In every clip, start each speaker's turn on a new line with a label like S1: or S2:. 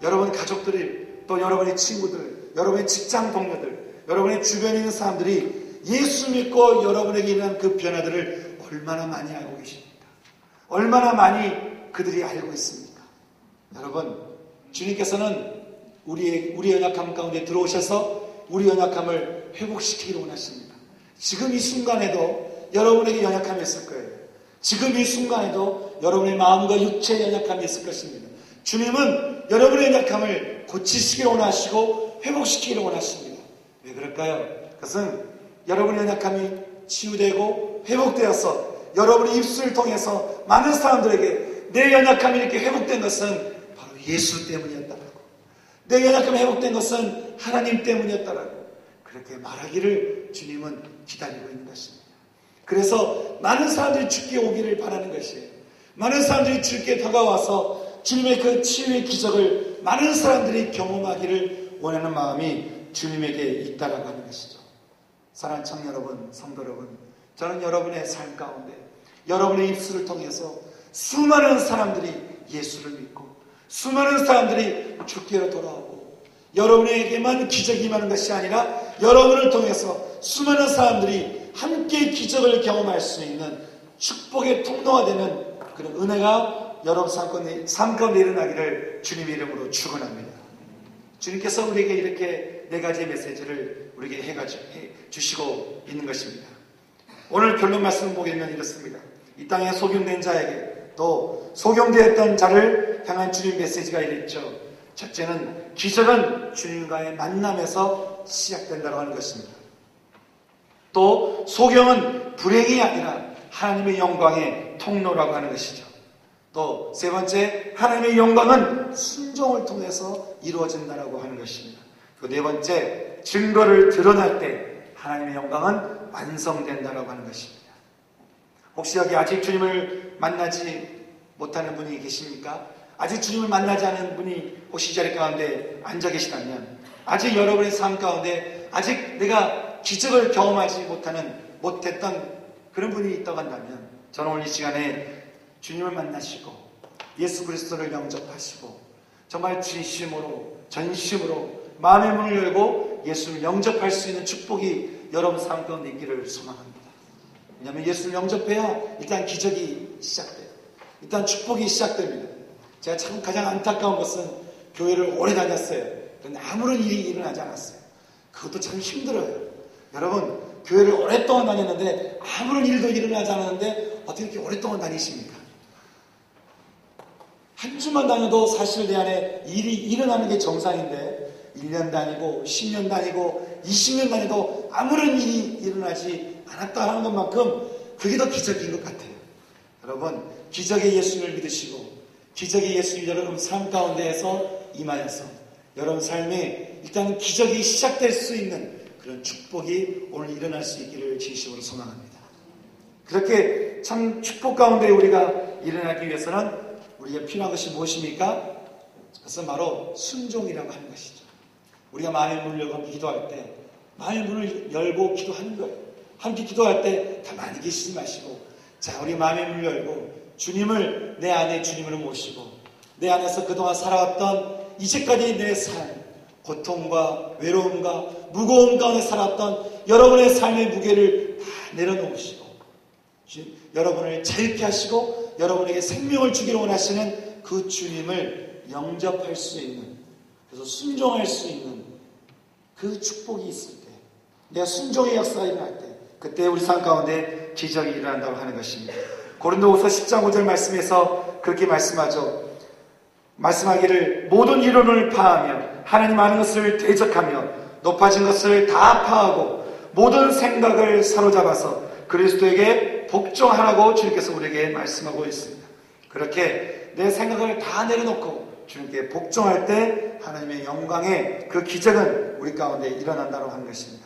S1: 여러분 가족들이, 또 여러분의 친구들, 여러분의 직장 동료들, 여러분의 주변에 있는 사람들이 예수 믿고 여러분에게 일어난 그 변화들을 얼마나 많이 알고 계십니까? 얼마나 많이 그들이 알고 있습니까? 여러분, 주님께서는 우리의 연약함 가운데 들어오셔서 우리 연약함을 회복시키기를 원하십니다. 지금 이 순간에도 여러분에게 연약함이 있을 거예요. 지금 이 순간에도 여러분의 마음과 육체의 연약함이 있을 것입니다. 주님은 여러분의 연약함을 고치시기를 원하시고 회복시키기를 원하십니다. 왜 그럴까요? 그것은 여러분의 연약함이 치유되고 회복되어서 여러분의 입술을 통해서 많은 사람들에게 내 연약함이 이렇게 회복된 것은 바로 예수 때문이었다라고, 내 연약함이 회복된 것은 하나님 때문이었다라고 그렇게 말하기를 주님은 기다리고 있는 것입니다. 그래서 많은 사람들이 주께 오기를 바라는 것이에요. 많은 사람들이 주께 다가와서 주님의 그 치유의 기적을 많은 사람들이 경험하기를 원하는 마음이 주님에게 있다라고 하는 것이죠. 사랑하는 청년 여러분, 성도 여러분, 저는 여러분의 삶 가운데 여러분의 입술을 통해서 수많은 사람들이 예수를 믿고 수많은 사람들이 주께로 돌아오고 여러분에게만 기적이 임하는 것이 아니라 여러분을 통해서 수많은 사람들이 함께 기적을 경험할 수 있는 축복의 통로가 되는 그런 은혜가 여러분 삶 가운데 일어나기를 주님의 이름으로 축원합니다. 주님께서 우리에게 이렇게 네 가지의 메시지를 우리에게 해주시고 있는 것입니다. 오늘 결론 말씀을 보게 되면 이렇습니다. 이 땅에 소경된 자에게 또 소경되었던 자를 향한 주님 메시지가 이랬죠. 첫째는 기적은 주님과의 만남에서 시작된다고 하는 것입니다. 또 소경은 불행이 아니라 하나님의 영광의 통로라고 하는 것이죠. 또 세 번째, 하나님의 영광은 순종을 통해서 이루어진다라고 하는 것입니다. 그 네 번째, 증거를 드러날 때 하나님의 영광은 완성된다라고 하는 것입니다. 혹시 여기 아직 주님을 만나지 못하는 분이 계십니까? 아직 주님을 만나지 않은 분이 혹시 이 자리 가운데 앉아 계시다면, 아직 여러분의 삶 가운데 아직 내가 기적을 경험하지 못했던 그런 분이 있다고 한다면, 저는 오늘 이 시간에 주님을 만나시고 예수 그리스도를 영접하시고 정말 진심으로 전심으로 마음의 문을 열고 예수를 영접할 수 있는 축복이 여러분 삶 가운데 있기를 소망합니다. 왜냐하면 예수를 영접해야 일단 기적이 시작돼요. 일단 축복이 시작됩니다. 제가 참 가장 안타까운 것은 교회를 오래 다녔어요. 그런데 아무런 일이 일어나지 않았어요. 그것도 참 힘들어요. 여러분, 교회를 오랫동안 다녔는데 아무런 일도 일어나지 않았는데 어떻게 이렇게 오랫동안 다니십니까? 한 주만 다녀도 사실 내 안에 일이 일어나는 게 정상인데 1년 다니고 10년 다니고 20년 다녀도 아무런 일이 일어나지 않았다 하는 것만큼 그게 더 기적인 것 같아요. 여러분, 기적의 예수를 믿으시고 기적의 예수를 여러분 삶 가운데에서 임하여서 여러분 삶에 일단 기적이 시작될 수 있는 그런 축복이 오늘 일어날 수 있기를 진심으로 소망합니다. 그렇게 참 축복 가운데 우리가 일어나기 위해서는 우리가 필요한 것이 무엇입니까? 그것은 바로 순종이라고 하는 것이죠. 우리가 마음의 문을 열고 기도할 때 마음의 문을 열고 기도하는 거예요. 함께 기도할 때 가만히 계시지 마시고, 자, 우리 마음의 문을 열고 주님을 내 안에 주님을 모시고 내 안에서 그동안 살아왔던 이제까지 내 삶, 고통과 외로움과 무거움 가운데 살았던 여러분의 삶의 무게를 다 내려놓으시고 여러분을 자유케 하시고 여러분에게 생명을 주기를 원하시는 그 주님을 영접할 수 있는, 그래서 순종할 수 있는 그 축복이 있을 때, 내가 순종의 역사가 일어날 때, 그때 우리 삶 가운데 기적이 일어난다고 하는 것입니다. 고린도후서 10장 5절 말씀에서 그렇게 말씀하죠. 말씀하기를 모든 이론을 파하며 하나님 아는 것을 대적하며 높아진 것을 다 파하고 모든 생각을 사로잡아서 그리스도에게 복종하라고 주님께서 우리에게 말씀하고 있습니다. 그렇게 내 생각을 다 내려놓고 주님께 복종할 때 하나님의 영광의 그 기적은 우리 가운데 일어난다고 하는 것입니다.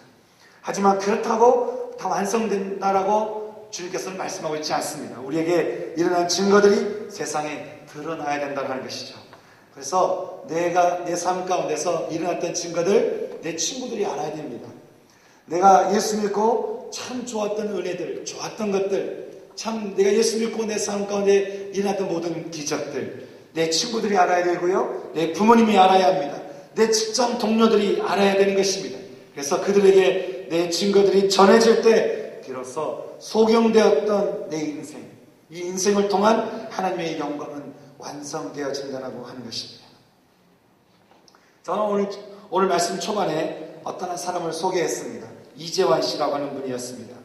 S1: 하지만 그렇다고 다 완성된다라고 주님께서는 말씀하고 있지 않습니다. 우리에게 일어난 증거들이 세상에 드러나야 된다고 하는 것이죠. 그래서 내가 내 삶 가운데서 일어났던 증거들 내 친구들이 알아야 됩니다. 내가 예수 믿고 참 좋았던 은혜들, 좋았던 것들, 참 내가 예수 믿고 내 삶 가운데 일어났던 모든 기적들, 내 친구들이 알아야 되고요. 내 부모님이 알아야 합니다. 내 직장 동료들이 알아야 되는 것입니다. 그래서 그들에게 내 증거들이 전해질 때 비로소 소경되었던 내 인생, 이 인생을 통한 하나님의 영광은 완성되어진다고 하는 것입니다. 저는 오늘 말씀 초반에 어떤 한 사람을 소개했습니다. 이재환 씨라고 하는 분이었습니다.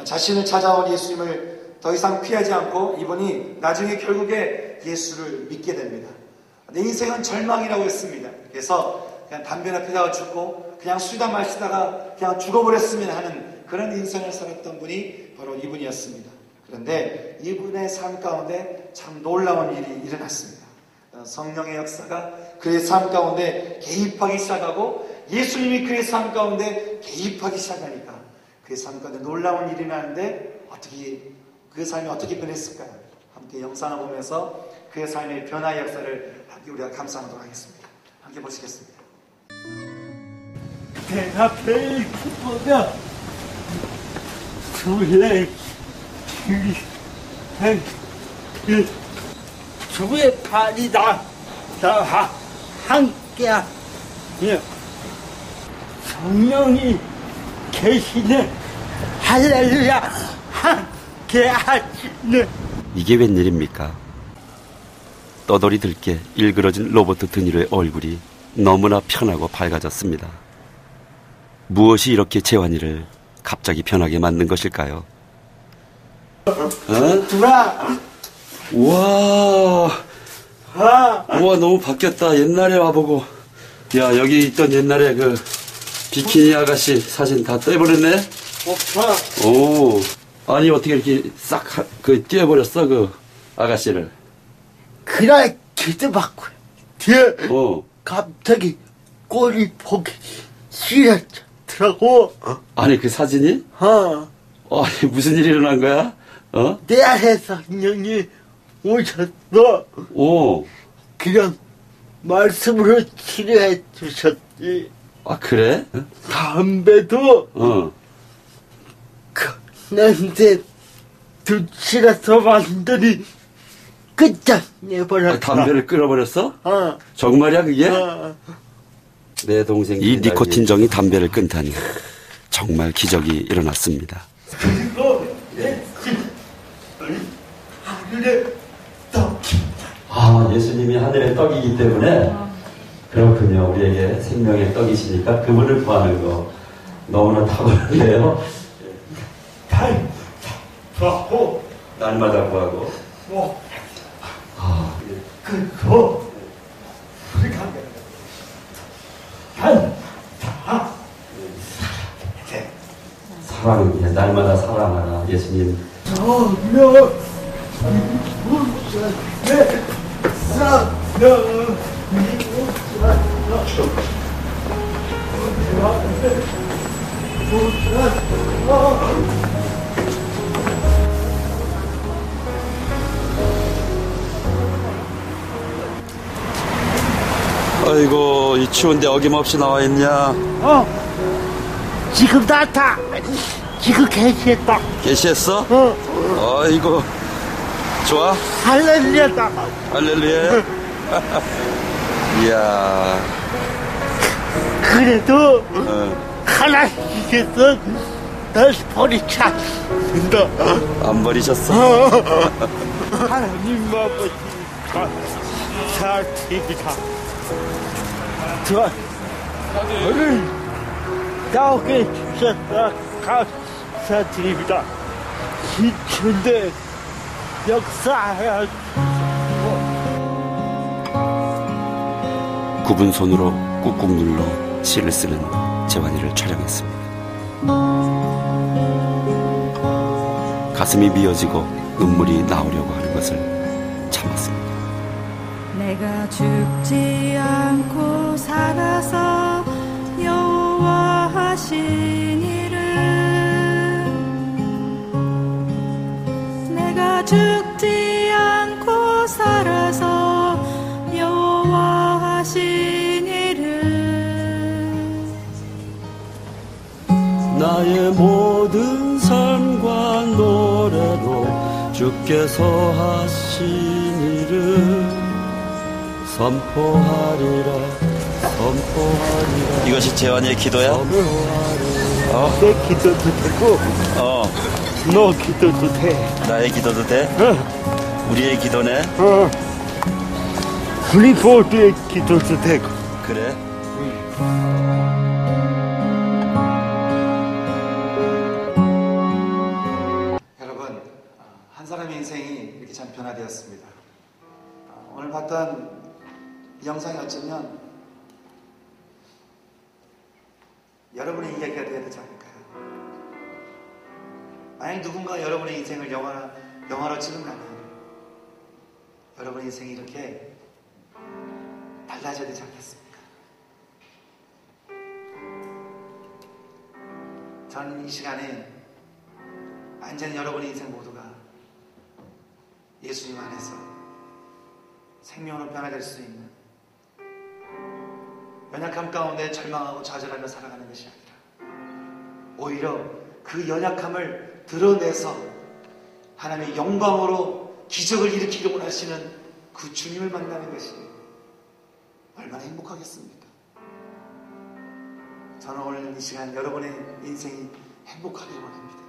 S1: 자신을 찾아온 예수님을 더 이상 피하지 않고 이분이 나중에 결국에 예수를 믿게 됩니다. 내 인생은 절망이라고 했습니다. 그래서 그냥 담배나 피다가 죽고 그냥 술이나 마시다가 그냥 죽어버렸으면 하는 그런 인생을 살았던 분이 바로 이분이었습니다. 그런데 이분의 삶 가운데 참 놀라운 일이 일어났습니다. 성령의 역사가 그의 삶 가운데 개입하기 시작하고 예수님이 그의 삶 가운데 개입하기 시작하니까 그의 삶 가운데 놀라운 일이 나는데 그의 삶이 어떻게 변했을까요? 함께 영상을 보면서 그의 삶의 변화의 역사를 함께 우리가 감상하도록 하겠습니다. 함께 보시겠습니다.
S2: 내가 제일 기쁘면 주의 주의 발이다. 다 함께하며 성령이 계시네. 할렐루야. 함께하시네.
S3: 이게 웬일입니까? 떠돌이 들게 일그러진 로버트 드니로의 얼굴이 너무나 편하고 밝아졌습니다. 무엇이 이렇게 재환이를 갑자기 변하게 만든 것일까요? 우와, 너무 바뀌었다. 옛날에 와보고, 야, 여기 있던 옛날에 그 비키니 아가씨 사진 다 떼버렸네. 오, 아니 어떻게 이렇게 싹 떼어버렸어 그 아가씨를?
S2: 그날 기도 받고 갑자기 꼴이 보기 싫어졌더라고.
S3: 아니 그 사진이? 아니 무슨 일이 일어난 거야?
S2: 내 안에 성령이 오셨어. 그냥 말씀으로 치료해 주셨지.
S3: 아 그래?
S2: 담배도 그 냄새 두칠해서 완전히 끝장내버렸어.
S3: 담배를 끊어버렸어? 정말이야 그게? 내 동생 이 니코틴정이 담배를 끊다니 정말 기적이 일어났습니다.
S2: 그리고 하늘의 떡이.
S3: 예수님이 하늘의 떡이기 때문에 그렇군요. 우리에게 생명의 떡이시니까 그분을 구하는 거 너무나 탁월한데요.
S2: 구하고
S3: 날마다 구하고.
S2: 그리고 우리가
S3: 사랑이야. 날마다 사랑하라. 예수님. 아이고 이 추운데 어김없이 나와있냐.
S2: 지금 나타. 지금 개시했다.
S3: 개시했어? 아이고 좋아?
S2: 할렐루야다.
S3: 할렐루야. 이야.
S2: 그래도 하나님께서 널 버리지 않는다.
S3: 안 버리셨어?
S2: 하나님 아버지가 사랑입니다. 저를 나오게 주셔서 감사드립니다. 기춘대 역사하여
S3: 굽은 손으로 꾹꾹 눌러 시를 쓰는 재환이를 촬영했습니다. 가슴이 미어지고 눈물이 나오려고 하는 것을 참았습니다.
S4: 내가 죽지 않고 살아서 여호와 하신 일을, 내가 죽지 않고 살아서 여호와 하신 일을,
S3: 나의 모든 삶과 노래로 주께서 하신 일을 선포하리라 선포하리라. 이것이 재환이의 기도야?
S2: 내 기도도 되고, 너 기도도 돼.
S3: 나의 기도도 돼? 우리의 기도네?
S2: 우리 모두의 기도도 되고.
S3: 그래?
S1: 여러분, 한 사람의 인생이 이렇게 참 변화되었습니다. 오늘 봤던 이 영상이 어쩌면 여러분의 이야기가 되어야 되지 않을까요? 만약 누군가 여러분의 인생을 영화로 찍은다면 여러분의 인생이 이렇게 달라져야 되지 않겠습니까? 저는 이 시간에 완전히 여러분의 인생 모두가 예수님 안에서 생명으로 변화될 수 있는, 연약함 가운데 절망하고 좌절하며 살아가는 것이 아니라 오히려 그 연약함을 드러내서 하나님의 영광으로 기적을 일으키기 원하시는 그 주님을 만나는 것이 얼마나 행복하겠습니까? 저는 오늘 이 시간 여러분의 인생이 행복하기를 원합니다.